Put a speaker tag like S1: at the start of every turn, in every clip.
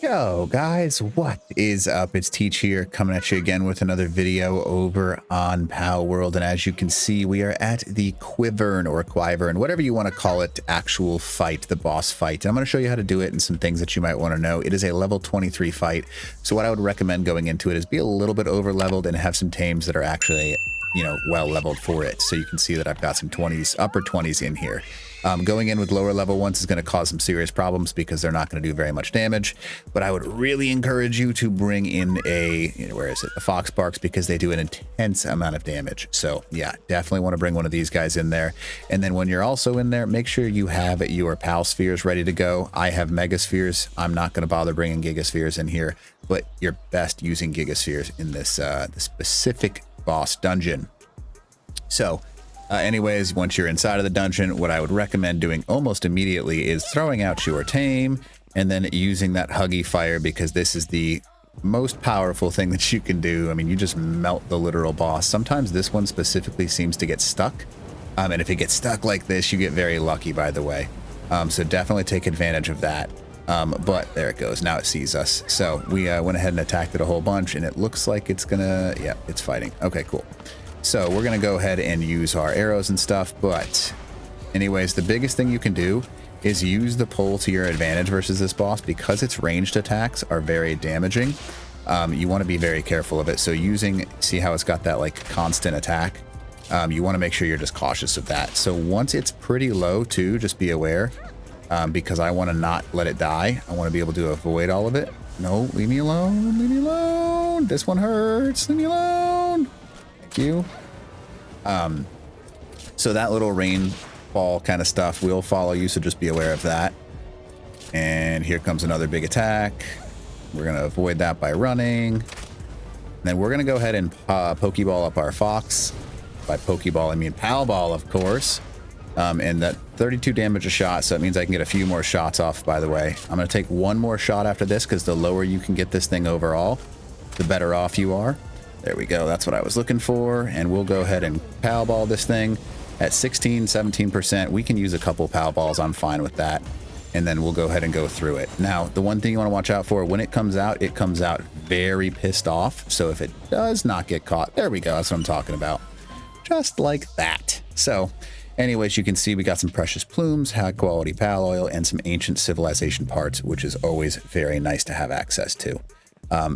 S1: Yo guys, what is up? It's Teach here, coming at you again with another video over on PALWORLD. And as you can see, we are at the QUIVERN or QUIVERN, whatever you want to call it, actual fight, the boss fight. And I'm going to show you how to do it and some things that you might want to know. It is a level 23 fight. So what I would recommend going into it is be a little bit over leveled and have some tames that are actually, you know, well leveled for it. So you can see that I've got some 20s, upper 20s in here. Going in with lower level ones is going to cause some serious problems because they're not going to do very much damage. But I would really encourage you to bring in a, where is it? The Fox Sparks, because they do an intense amount of damage. So yeah, definitely want to bring one of these guys in there. And then when you're also in there, make sure you have your PAL spheres ready to go. I have Mega Spheres. I'm not going to bother bringing Giga Spheres in here, but you're best using Giga Spheres in this specific boss dungeon. So anyways, once you're inside of the dungeon, what I would recommend doing almost immediately is throwing out your tame and then using that Huggy Fire, because this is the most powerful thing that you can do. I mean, you just melt the literal boss. Sometimes this one specifically seems to get stuck. And if it gets stuck like this, you get very lucky, by the way. So definitely take advantage of that. But there it goes. Now it sees us. So we went ahead and attacked it a whole bunch, and it looks like it's gonna, yeah, it's fighting. Okay, cool. So we're going to go ahead and use our arrows and stuff. But anyways, the biggest thing you can do is use the pole to your advantage versus this boss, because its ranged attacks are very damaging. You want to be very careful of it. So using, see how it's got that like constant attack? You want to make sure you're just cautious of that. So once it's pretty low too, just be aware, because I want to not let it die. I want to be able to avoid all of it. No, leave me alone. Leave me alone. This one hurts. Leave me alone. You so that little rainfall kind of stuff will follow you, so just be aware of that. And here comes another big attack. We're going to avoid that by running. And then we're going to go ahead and pokeball up our fox. By pokeball I mean pal ball, of course. And that 32 damage a shot, so it means I can get a few more shots off. By the way, I'm going to take one more shot after this, because the lower you can get this thing overall, the better off you are. There we go. That's what I was looking for. And we'll go ahead and pal ball this thing at 16-17%. We can use a couple pal balls. I'm fine with that. And then we'll go ahead and go through it. Now, the one thing you want to watch out for, when it comes out very pissed off. So if it does not get caught, there we go. That's what I'm talking about. Just like that. So anyways, you can see we got some precious plumes, high quality pal oil, and some ancient civilization parts, which is always very nice to have access to.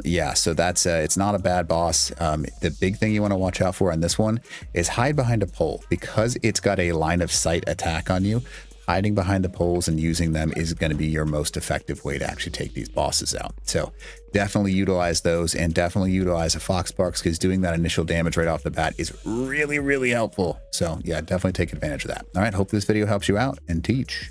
S1: Yeah, so that's it's not a bad boss. The big thing you want to watch out for on this one is hide behind a pole, because it's got a line of sight attack on you. Hiding behind the poles and using them is going to be your most effective way to actually take these bosses out. So definitely utilize those, and definitely utilize a Fox Sparks, because doing that initial damage right off the bat is really, really helpful. So yeah, definitely take advantage of that. All right, hope this video helps you out, and teach.